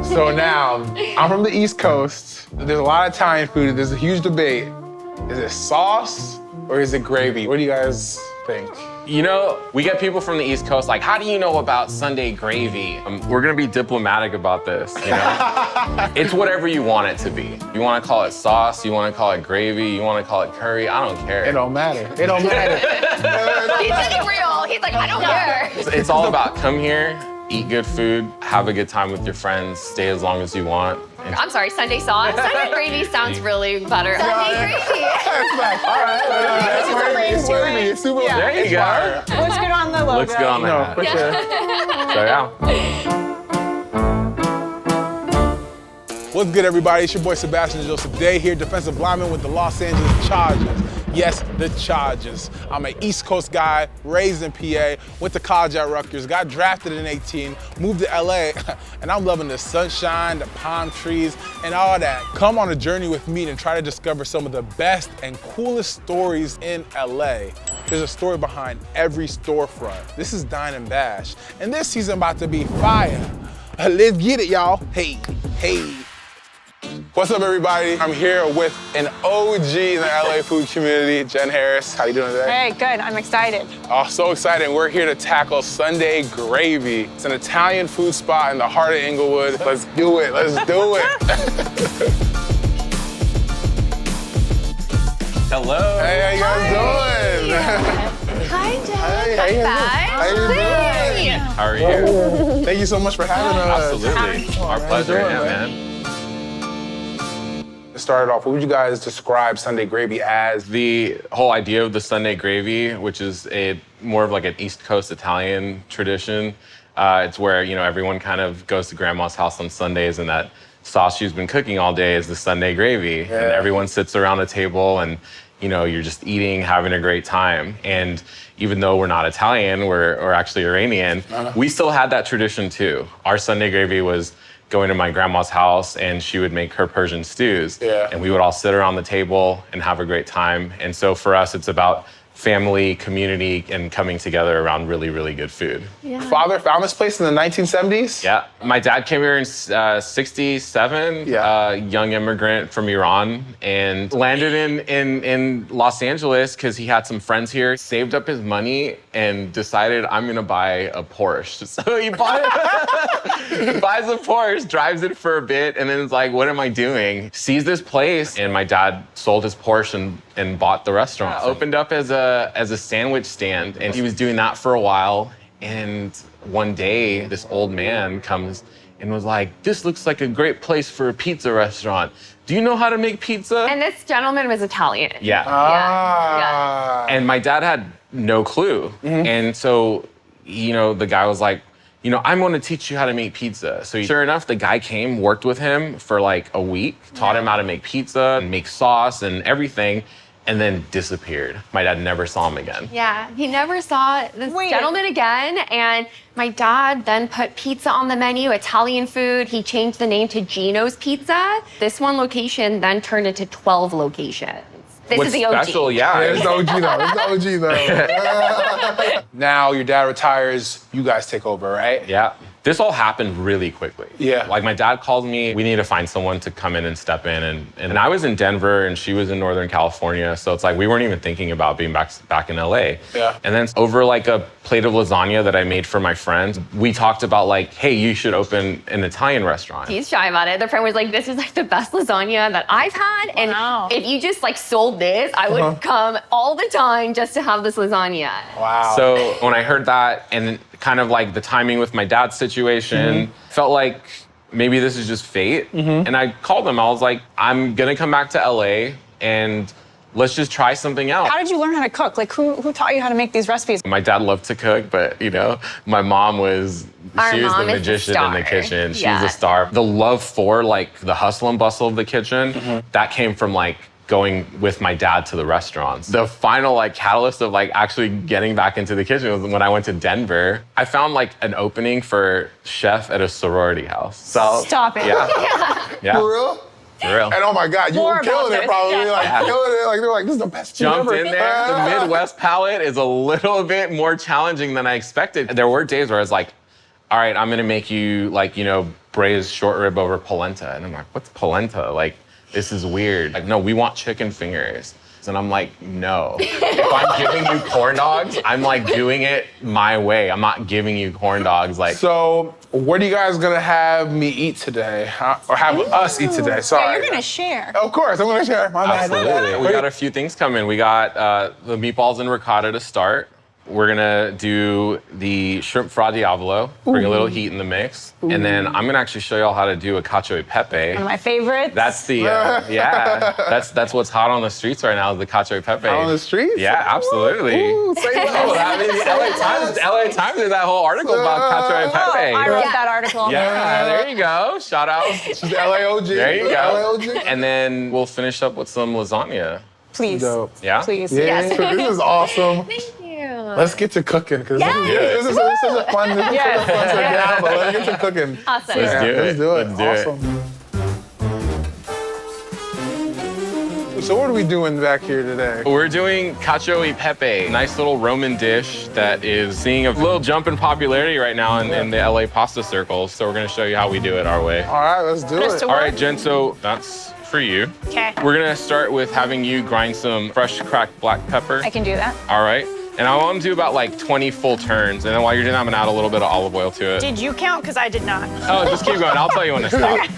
So now, I'm from the East Coast. There's a lot of Italian food. There's a huge debate. Is it sauce or is it gravy? What do you guys think? You know, we get people from the East Coast like, how do you know about Sunday gravy? We're gonna be diplomatic about this, you know? It's whatever you want it to be. You wanna call it sauce, you wanna call it gravy, you wanna call it curry, I don't care. It don't matter. It don't matter. He's being real. He's like, I don't care. It's all about come here, eat good food, have a good time with your friends, stay as long as you want. I'm sorry, Sunday sauce? Sunday gravy sounds really better. Sunday gravy. All right. It's gravy. It's super. Yeah. There you go. Looks good on the logo. Looks good on the hat. For sure. So yeah. What's good, everybody? It's your boy Sebastian Joseph Day here, defensive lineman with the Los Angeles Chargers. Yes, the Chargers. I'm an East Coast guy, raised in PA, went to college at Rutgers, got drafted in 18, moved to LA, and I'm loving the sunshine, the palm trees, and all that. Come on a journey with me and try to discover some of the best and coolest stories in LA. There's a story behind every storefront. This is Dine and Bash, and this season about to be fire. Let's get it, y'all. Hey, hey. What's up, everybody? I'm here with an OG in the LA food community, Jenn Harris. How you doing today? Hey, good. I'm excited. Oh, so exciting. We're here to tackle Sunday Gravy. It's an Italian food spot in the heart of Inglewood. Let's do it. Let's do it. Hello. Hey, how you guys doing? Hi, Jen. Hey, how you doing? How are you? Thank you so much for having us. Absolutely. Our pleasure, yeah, man. To start it off, what would you guys describe Sunday Gravy as? The whole idea of the Sunday gravy, which is more of like an East Coast Italian tradition. It's where, you know, everyone kind of goes to grandma's house on Sundays and that sauce she's been cooking all day is the Sunday gravy. Yeah. And everyone sits around a table and, you know, you're just eating, having a great time. And even though we're not Italian, we're actually Iranian, we still had that tradition too. Our Sunday gravy was going to my grandma's house and she would make her Persian stews. Yeah. And we would all sit around the table and have a great time. And so for us, it's about family, community, and coming together around really, really good food. Yeah. Father found this place in the 1970s? Yeah. My dad came here in 67, Yeah. young immigrant from Iran, and landed in Los Angeles because he had some friends here, saved up his money, and decided, I'm gonna buy a Porsche. So he bought it. He buys a Porsche, drives it for a bit, and then is like, what am I doing? Sees this place, and my dad sold his Porsche and bought the restaurant. Opened up as a sandwich stand, and he was doing that for a while. And one day, this old man comes and was like, this looks like a great place for a pizza restaurant. Do you know how to make pizza? And this gentleman was Italian. Yeah. Ah. And my dad had no clue. And so, you know, the guy was like, you know, I'm going to teach you how to make pizza. So sure enough, the guy came, worked with him for like a week, taught him how to make pizza and make sauce and everything, and then disappeared. My dad never saw him again. Yeah, he never saw this gentleman again. And my dad then put pizza on the menu, Italian food. He changed the name to Gino's Pizza. This one location then turned into 12 locations. This What's is the OG. special, yeah. It's the OG though. It's the OG though. Now your dad retires, you guys take over, right? Yeah. This all happened really quickly. Yeah. Like my dad called me, we need to find someone to come in and step in. And I was in Denver and she was in Northern California. So it's like, we weren't even thinking about being back in LA. Yeah. And then over like a plate of lasagna that I made for my friends, we talked about like, hey, you should open an Italian restaurant. He's shy about it. The friend was like, this is like the best lasagna that I've had. And Wow. if you just like sold this, I would come all the time just to have this lasagna. Wow. So when I heard that and kind of like the timing with my dad's situation, felt like maybe this is just fate. And I called him, I was like, I'm gonna come back to LA and let's just try something else. How did you learn how to cook? Like, who taught you how to make these recipes? My dad loved to cook, but you know, my mom was, Our she was mom the is the magician in the star. kitchen. She Yeah. was the star. The love for like the hustle and bustle of the kitchen, that came from like going with my dad to the restaurants. The final like catalyst of like actually getting back into the kitchen was when I went to Denver. I found like an opening for chef at a sorority house. So Stop it. yeah. For real? For real. And oh my God, you More were killing about it this. probably. Yeah. Like Yeah. killing it. Like they're like, this is the best food Jumped ever. in there. The Midwest palate is a little bit more challenging than I expected. There were days where I was like, all right, I'm gonna make you like, you know, braised short rib over polenta. And I'm like, what's polenta? Like, this is weird. Like, no, we want chicken fingers. And I'm like, no. If I'm giving you corn dogs, I'm like doing it my way. I'm not giving you corn dogs. Like, So, what are you guys gonna have me eat today? Or have us eat today? Sorry. Yeah, you're gonna share. Of course, I'm gonna share. My bad. absolutely. We got a few things coming. We got the meatballs and ricotta to start. We're gonna do the shrimp fra diavolo, bring a little heat in the mix. And then I'm gonna actually show y'all how to do a cacio e pepe. One of my favorites. That's the, yeah, that's what's hot on the streets right now, is the cacio e pepe. On the streets? Yeah, absolutely. Ooh, say Oh, I mean, LA Times did that whole article about cacio e pepe. I wrote that article. Yeah, there you go. Shout out. She's the LAOG. There you go. LAOG. And then we'll finish up with some lasagna. Please. Dope. Yeah? Please. Yeah, Yes. this is awesome. Thank you. Let's get to cooking, because Yes. this is a fun, Yes. yeah, but let's get to cooking. Awesome. Let's do it. Let's do it. Let's do it. Awesome. So what are we doing back here today? We're doing cacio e pepe, nice little Roman dish that is seeing a little jump in popularity right now in the LA pasta circles. So we're gonna show you how we do it our way. All right, let's do Just it. to All right, Jen, so that's for you. Okay. We're gonna start with having you grind some fresh cracked black pepper. I can do that. All right. And I want to do about like 20 full turns. And then while you're doing that, I'm gonna add a little bit of olive oil to it. Did you count? Because I did not. Oh, just keep going. I'll tell you when to stop.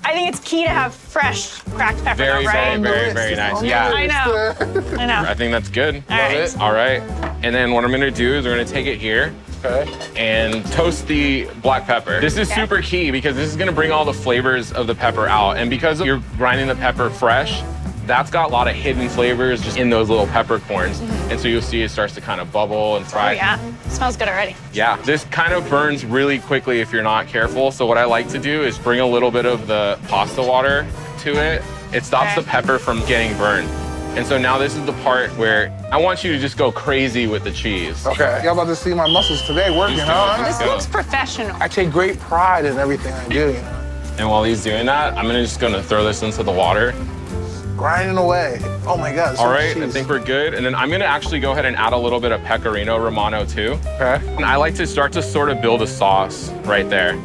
I think it's key to have fresh cracked pepper, Very, though, right? very nice. Yeah. I know. I know. I think that's good. All right. it. All right. And then what I'm gonna do is we're gonna take it here Okay. and toast the black pepper. This is Okay. super key because this is gonna bring all the flavors of the pepper out. And because you're grinding the pepper fresh, that's got a lot of hidden flavors just in those little peppercorns. And so you'll see it starts to kind of bubble and fry. Oh, yeah. Smells good already. Yeah, this kind of burns really quickly if you're not careful. So what I like to do is bring a little bit of the pasta water to it. It stops Okay. the pepper from getting burned. And so now this is the part where I want you to just go crazy with the cheese. Okay. Y'all about to see my muscles today working, Just do it. huh? This Go. looks professional. I take great pride in everything I do, you know. And while he's doing that, I'm just gonna throw this into the water. Grinding away. Oh my God. so All much right, I cheese. think we're good. And then I'm gonna actually go ahead and add a little bit of pecorino romano too. Okay. And I like to start to sort of build a sauce right there.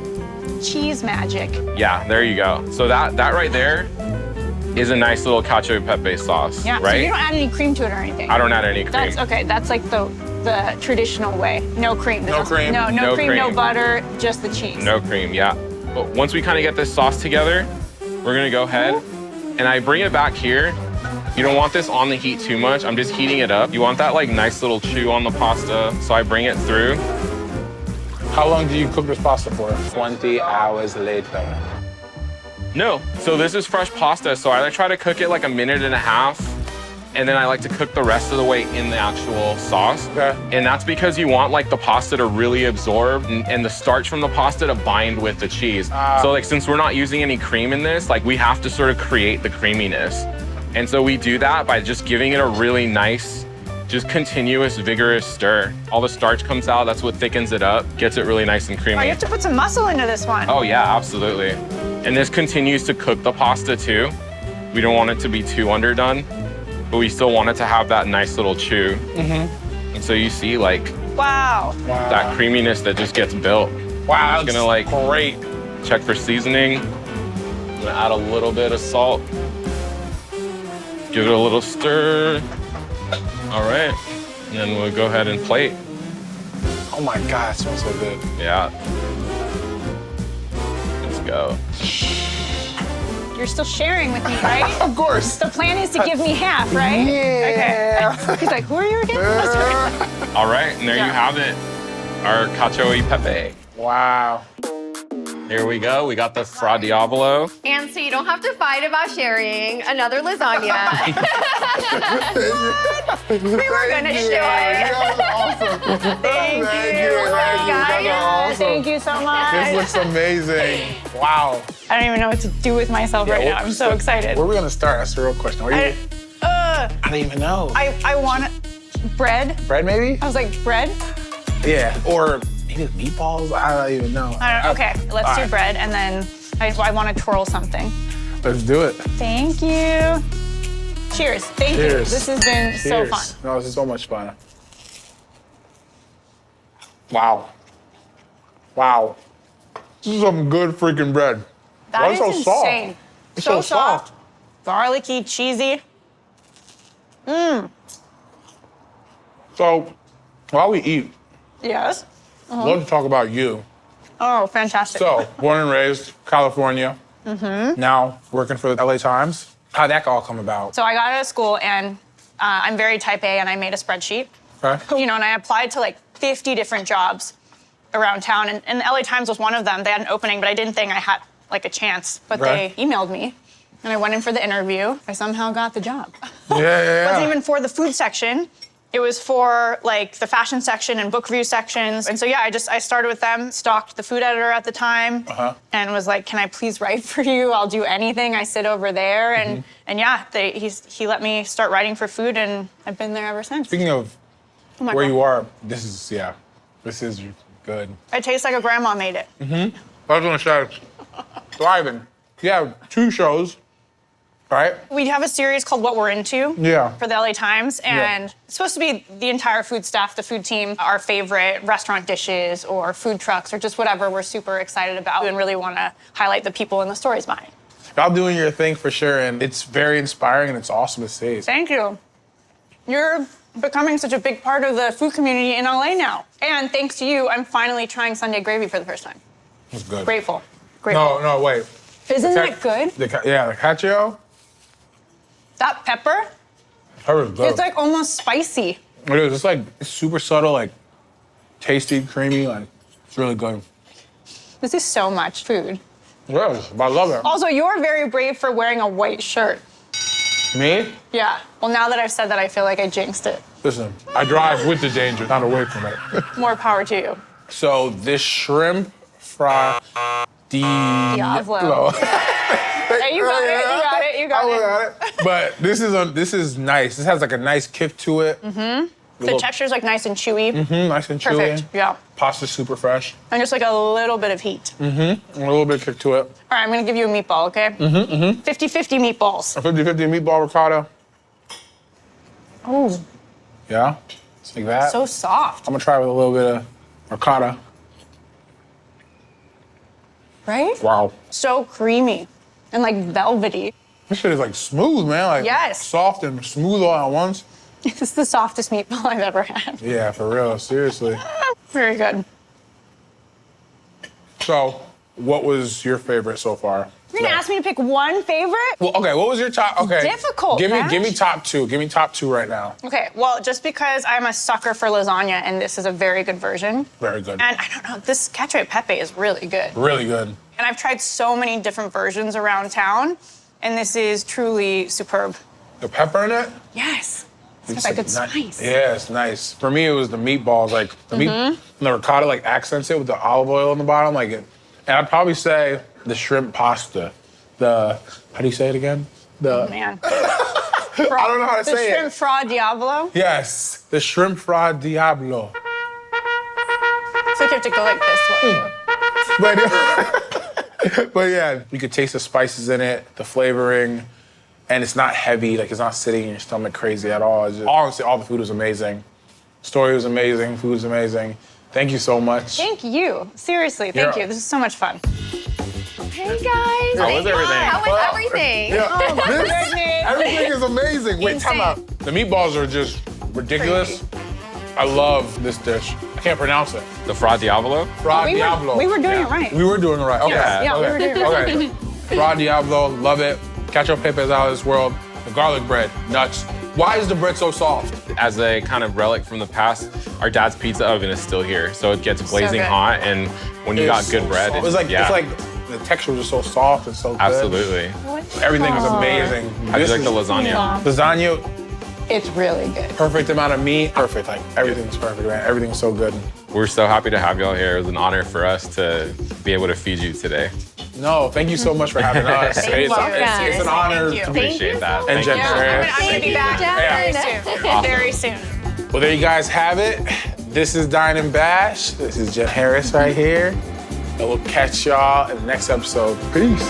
Cheese magic. Yeah, there you go. So that right there is a nice little cacio e pepe sauce, Yeah. So right? you don't add any cream to it or anything. I don't add any cream. That's okay. That's like the traditional way. No cream. No cream. No No cream, no cream. butter, just the cheese. No cream, yeah. But once we kind of get this sauce together, we're gonna go ahead and I bring it back here. You don't want this on the heat too much. I'm just heating it up. You want that like nice little chew on the pasta. So I bring it through. How long do you cook this pasta for? 20 hours later. No, so this is fresh pasta. So I try to cook it like a minute and a half. And then I like to cook the rest of the way in the actual sauce. Okay. And that's because you want like the pasta to really absorb and the starch from the pasta to bind with the cheese. So like since we're not using any cream in this, like we have to sort of create the creaminess. And so we do that by just giving it a really nice, just continuous, vigorous stir. All the starch comes out, that's what thickens it up, gets it really nice and Oh, creamy. you have to put some muscle into this one. Oh yeah, absolutely. And this continues to cook the pasta too. We don't want it to be too underdone, but we still want it to have that nice little chew. And so you see like Wow. that creaminess that just gets built. Wow, I'm just gonna like great. check for seasoning. I'm gonna add a little bit of salt. Give it a little stir. All right, and then we'll go ahead and plate. Oh my God, it smells so good. Yeah. Let's go. You're still sharing with me, right? Of course. The plan is to give me half, right? Yeah. Okay. He's like, who are you again? All right, and there you Yeah. have it. Our cacio e pepe. Wow. Here we go. We got the fra diavolo. And so you don't have to fight about sharing another lasagna. We were gonna share. That was awesome. Thank you. Thank you. That was awesome. Thank you so This much. looks amazing. Wow. I don't even know what to do with myself right now. I'm so excited. Where are we gonna start? That's the real question. Where you, I don't even know. I want bread. Bread, maybe? I was like, bread? Yeah. Or maybe meatballs? I don't even know. I don't, okay, let's All do right. bread, and then I want to twirl something. Let's do it. Thank you. Cheers. Thank you. Cheers. This has been so Cheers. fun. No, this is so much fun. Wow. Wow. This is some good freaking bread. That Why is so soft? insane. It's So so soft. soft. Garlicky, cheesy. So, while we eat, Yes. I'd love to talk about you. Oh, fantastic. So, born and raised, California. Now working for the LA Times. How'd that all come about? So I got out of school and I'm very type A and I made a spreadsheet. Okay. You know, and I applied to like 50 different jobs around town. And the LA Times was one of them. They had an opening, but I didn't think I had like a chance. But Right. they emailed me and I went in for the interview. I somehow got the job. Yeah. It wasn't even for the food section. It was for like the fashion section and book review sections. And so yeah, I started with them, stalked the food editor at the time, and was like, "Can I please write for you? I'll do anything. I sit over there." And yeah, he let me start writing for food, and I've been there ever since. Speaking of Oh my where God. you are, this is good. It tastes like a grandma made it. I was gonna say, thriving. You have 2 shows, right? We have a series called What We're Into Yeah. for the LA Times, and Yeah. it's supposed to be the entire food staff, the food team, our favorite restaurant dishes or food trucks or just whatever we're super excited about and really want to highlight the people and the stories behind. Y'all doing your thing for sure, and it's very inspiring and it's awesome to see. Thank you. You're becoming such a big part of the food community in LA now. And thanks to you, I'm finally trying Sunday gravy for the first time. It's good. Grateful. Grateful. No, wait. Isn't The that good? The Cacho? That pepper, Pepper's good. it's like almost spicy. It is. It's like super subtle, like tasty, creamy. Like it's really good. This is so much food. Yes, but I love it. Also, you're very brave for wearing a white shirt. Me? Yeah. Well, now that I've said that, I feel like I jinxed it. Listen, I drive with the danger, not away from it. More power to you. So this shrimp fry Diabolo. Hey, you got it. You got it. But this is nice. This has like a nice kick to it. The texture's like nice and chewy. Nice and chewy. Perfect. Yeah. Pasta's super fresh. And just like a little bit of heat. A little bit of kick to it. All right, I'm gonna give you a meatball, okay? 50-50 meatballs. A 50-50 meatball ricotta. Oh, Yeah, it's like that. so soft, I'm gonna try with a little bit of ricotta. right? Wow. So creamy and like velvety. This shit is like smooth, man. Like Yes. soft and smooth all at once. This is the softest meatball I've ever had. Yeah, for real, seriously. Very good. So, what was your favorite so far? You're gonna ask me to pick one favorite? Well, okay, what was your top? Okay. Difficult, Give me Bash. top 2. Give me top 2 right now. Okay, well, just because I'm a sucker for lasagna and this is a very good version. Very good. And I don't know, this Cacho Pepe is really good. Really good. And I've tried so many different versions around town, and this is truly superb. The pepper in it? Yes. It's It's got that like good spice. Yeah, it's nice. For me, it was the meatballs. Like the meat, and the ricotta like accents it with the olive oil on the bottom. Like it, and I'd probably say the shrimp pasta. The how do you say it again? The Man. I don't know how to The say shrimp it. fra Diabolo. Yes, the shrimp fried Diablo. It's like you have to go like this way. But yeah, you could taste the spices in it, the flavoring, and it's not heavy. Like it's not sitting in your stomach crazy at all. It's just, honestly, all the food was amazing. Story was amazing. Food was amazing. Thank you so much. Thank you. Seriously, thank Yeah. you. This is so much fun. Hey guys. How was everything? How was everything? Yeah, goodness. everything is amazing. Wait, time Insane. out. The meatballs are just ridiculous. I love this dish. I can't pronounce it. The Fra Diabolo? Fra We Diablo. were doing it right. We were doing it right. Okay. Yeah, we were doing it right. Okay. Fra Diablo, love it. Cacho Pepe is out of this world. The garlic bread, nuts. Why is the bread so soft? As a kind of relic from the past, our dad's pizza oven is still here. So it gets blazing good. hot, and when you got good bread, It's like yeah, it's like the texture was just so soft and so good. absolutely. Everything was amazing. How do you This like the is- lasagna? Lasagna, It's really good. perfect amount of meat, perfect. Like everything's perfect, man. Everything's so good. We're so happy to have y'all here. It was an honor for us to be able to feed you today. No, thank you so much for having us. Thank It's, you, it's guys. an honor Thank you. to be. Appreciate that. And Thank Jenn you. Harris. I'm gonna be back very soon. Very soon. Well, there you guys have it. This is Dine and Bash. This is Jenn Harris right here. And we'll catch y'all in the next episode. Peace.